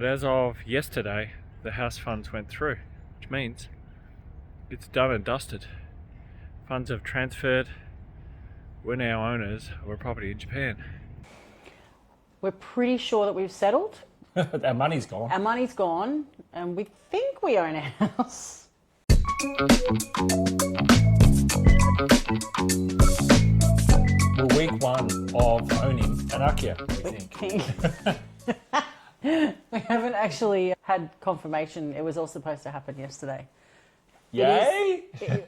But as of yesterday, the house funds went through, which means it's done and dusted. Funds have transferred. We're now owners of a property in Japan. We're pretty sure that we've settled. Our money's gone. Our money's gone, and we think we own a house. Well, week one of owning an IKEA, we think. We haven't actually had confirmation. It was all supposed to happen yesterday. Yay!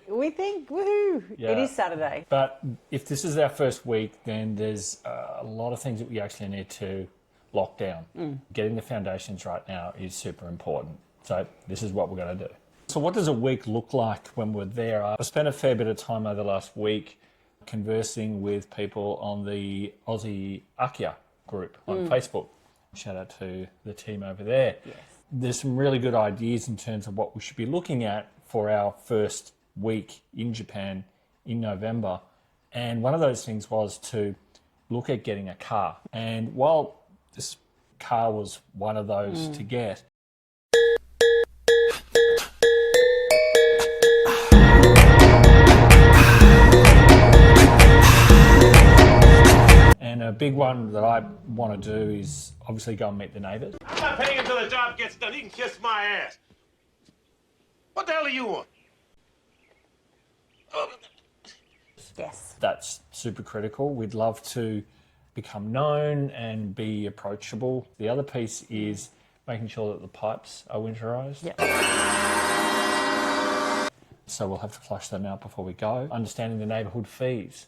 We think, woohoo! Yeah. It is Saturday. But if this is our first week, then there's a lot of things that we actually need to lock down. Getting the foundations right now is super important. So this is what we're going to do. So what does a week look like when we're there? I spent a fair bit of time over the last week conversing with people on the Aussie IKEA group on Facebook. Shout out to the team over there. Yes. There's some really good ideas in terms of what we should be looking at for our first week in Japan in November. And one of those things was to look at getting a car. And while this car was one of those to get, and a big one that I want to do is obviously go and meet the neighbours. I'm not paying until the job gets done. He can kiss my ass. What the hell are you on? Yes. That's super critical. We'd love to become known and be approachable. The other piece is making sure that the pipes are winterized. Yep. So we'll have to flush them out before we go. Understanding the neighbourhood fees.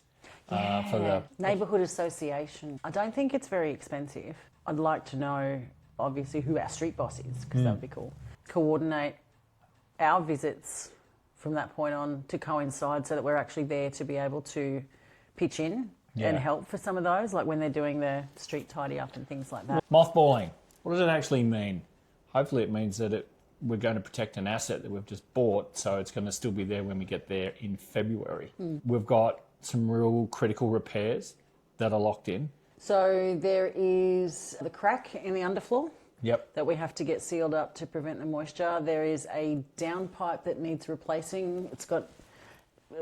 For the Neighbourhood association. I don't think it's very expensive. I'd like to know, obviously, who our street boss is, because that would be cool. Coordinate our visits from that point on to coincide so that we're actually there to be able to pitch in and help for some of those, like when they're doing their street tidy up and things like that. Mothballing. What does it actually mean? Hopefully it means that we're going to protect an asset that we've just bought, so it's going to still be there when we get there in February. We've got some real critical repairs that are locked in. So there is the crack in the underfloor. Yep. That we have to get sealed up to prevent the moisture. There is a downpipe that needs replacing. It's got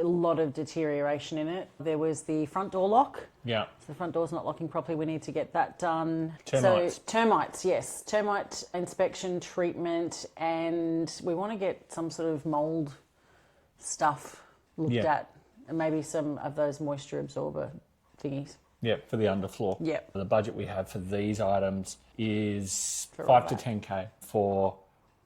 a lot of deterioration in it. There was the front door lock. Yeah. So the front door's not locking properly. We need to get that done. Termites. So termites, yes. Termite inspection, treatment, and we want to get some sort of mould stuff looked at, and maybe some of those moisture absorber thingies. Yeah, for the underfloor. Yep. The budget we have for these items is For all 5 to that. 10K for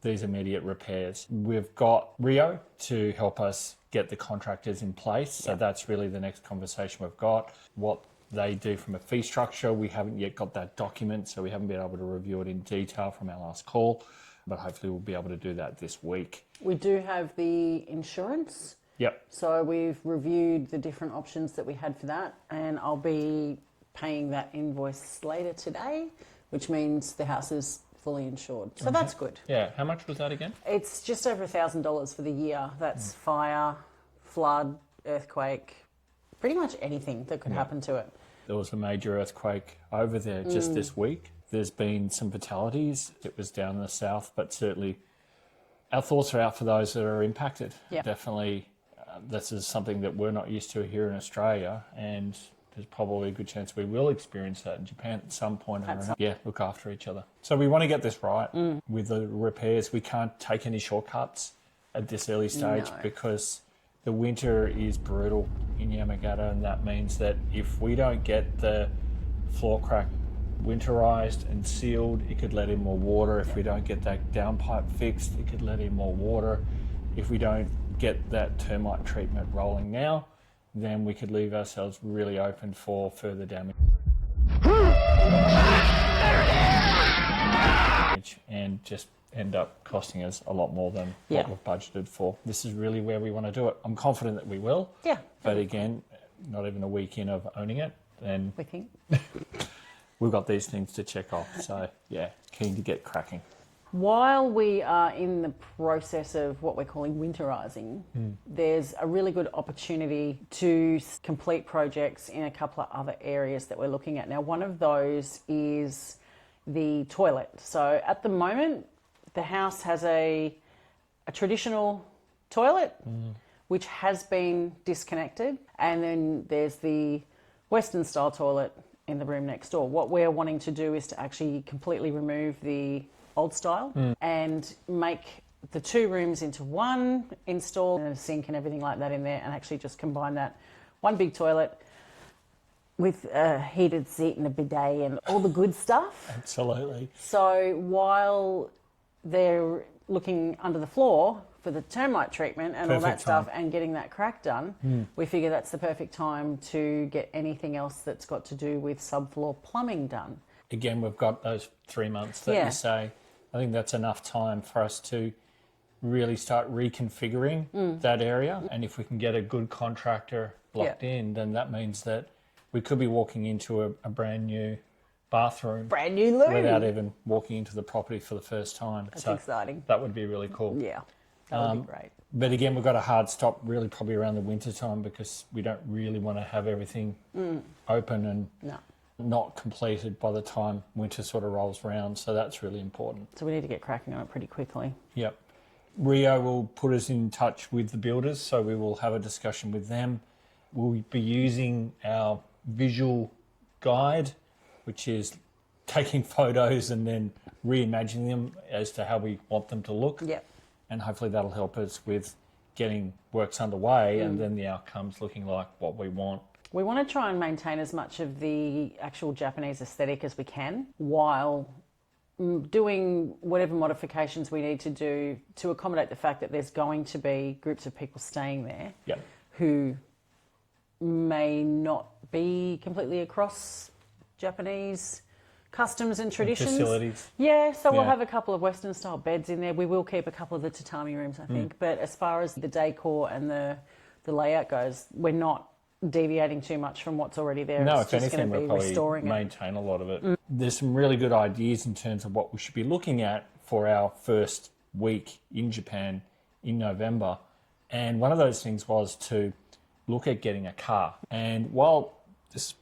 these immediate repairs. We've got Rio to help us get the contractors in place. So that's really the next conversation we've got. What they do from a fee structure, we haven't yet got that document, so we haven't been able to review it in detail from our last call, but hopefully we'll be able to do that this week. We do have the insurance. Yep. So we've reviewed the different options that we had for that, and I'll be paying that invoice later today, which means the house is fully insured. So that's good. Yeah, how much was that again? It's just over $1,000 for the year. That's fire, flood, earthquake, pretty much anything that could happen to it. There was a major earthquake over there just this week. There's been some fatalities. It was down in the south, but certainly our thoughts are out for those that are impacted. Yep. Definitely, this is something that we're not used to here in Australia, and there's probably a good chance we will experience that in Japan at some point or another. Yeah, look after each other. So we want to get this right with the repairs. We can't take any shortcuts at this early stage because the winter is brutal in Yamagata, and that means that if we don't get the floor crack winterized and sealed, it could let in more water. If we don't get that downpipe fixed, it could let in more water. If we don't get that termite treatment rolling now, then we could leave ourselves really open for further damage and just end up costing us a lot more than what we've budgeted for. This is really where we want to do it. I'm confident that we will. Yeah. But again, not even a week in of owning it, then We think. we've got these things to check off. So yeah, keen to get cracking. While we are in the process of what we're calling winterizing, there's a really good opportunity to complete projects in a couple of other areas that we're looking at. Now, one of those is the toilet. So at the moment, the house has a traditional toilet, which has been disconnected, and then there's the Western style toilet in the room next door. What we're wanting to do is to actually completely remove the old style and make the two rooms into one, install a sink and everything like that in there, and actually just combine that one big toilet with a heated seat and a bidet and all the good stuff. Absolutely. So while they're looking under the floor for the termite treatment and all that stuff and getting that crack done, we figure that's the perfect time to get anything else that's got to do with subfloor plumbing done. Again, we've got those 3 months that you say. I think that's enough time for us to really start reconfiguring that area. And if we can get a good contractor locked in, then that means that we could be walking into a brand new bathroom. Brand new loo. Without even walking into the property for the first time. That's exciting. That would be really cool. Yeah, that would be great. But again, we've got a hard stop really probably around the winter time because we don't really want to have everything open and not completed by the time winter sort of rolls around. So that's really important. So we need to get cracking on it pretty quickly. Yep. Rio will put us in touch with the builders, so we will have a discussion with them. We'll be using our visual guide, which is taking photos and then reimagining them as to how we want them to look. Yep. And hopefully that'll help us with getting works underway and then the outcomes looking like what we want. We want to try and maintain as much of the actual Japanese aesthetic as we can while doing whatever modifications we need to do to accommodate the fact that there's going to be groups of people staying there who may not be completely across Japanese customs and traditions. Facilities. Yeah, so we'll have a couple of Western style beds in there. We will keep a couple of the tatami rooms, I think. But as far as the decor and the layout goes, we're not deviating too much from what's already there. No, it's if just anything, going to we'll be restoring probably maintain a lot of it. There's some really good ideas in terms of what we should be looking at for our first week in Japan in November. And one of those things was to look at getting a car. And while this,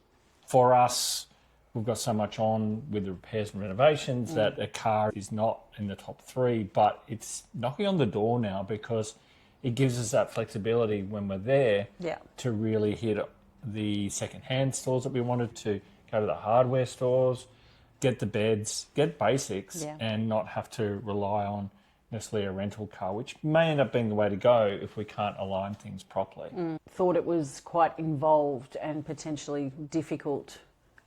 for us, we've got so much on with the repairs and renovations that a car is not in the top 3, but it's knocking on the door now because it gives us that flexibility when we're there to really hit the second-hand stores that we wanted, to go to the hardware stores, get the beds, get basics and not have to rely on necessarily a rental car, which may end up being the way to go if we can't align things properly. Thought it was quite involved and potentially difficult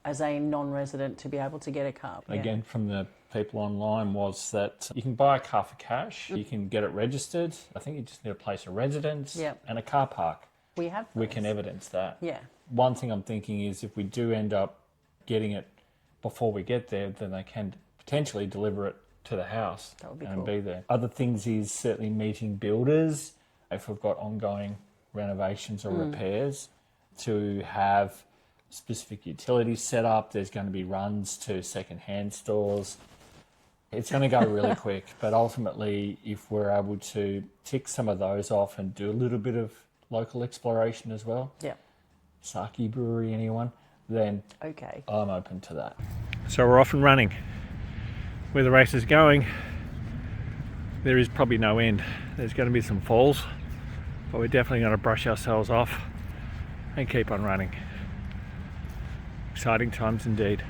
as a non-resident to be able to get a car. Again, from the people online, was that you can buy a car for cash, you can get it registered. I think you just need a place of residence and a car park. We have those. We can evidence that. Yeah. One thing I'm thinking is if we do end up getting it before we get there, then they can potentially deliver it to the house and be there. Other things is certainly meeting builders if we've got ongoing renovations or repairs, to have specific utilities set up. There's going to be runs to second-hand stores. It's going to go really quick, but ultimately, if we're able to tick some of those off and do a little bit of local exploration as well, sake brewery, anyone, then I'm open to that. So we're off and running. Where the race is going, there is probably no end. There's going to be some falls, but we're definitely going to brush ourselves off and keep on running. Exciting times indeed.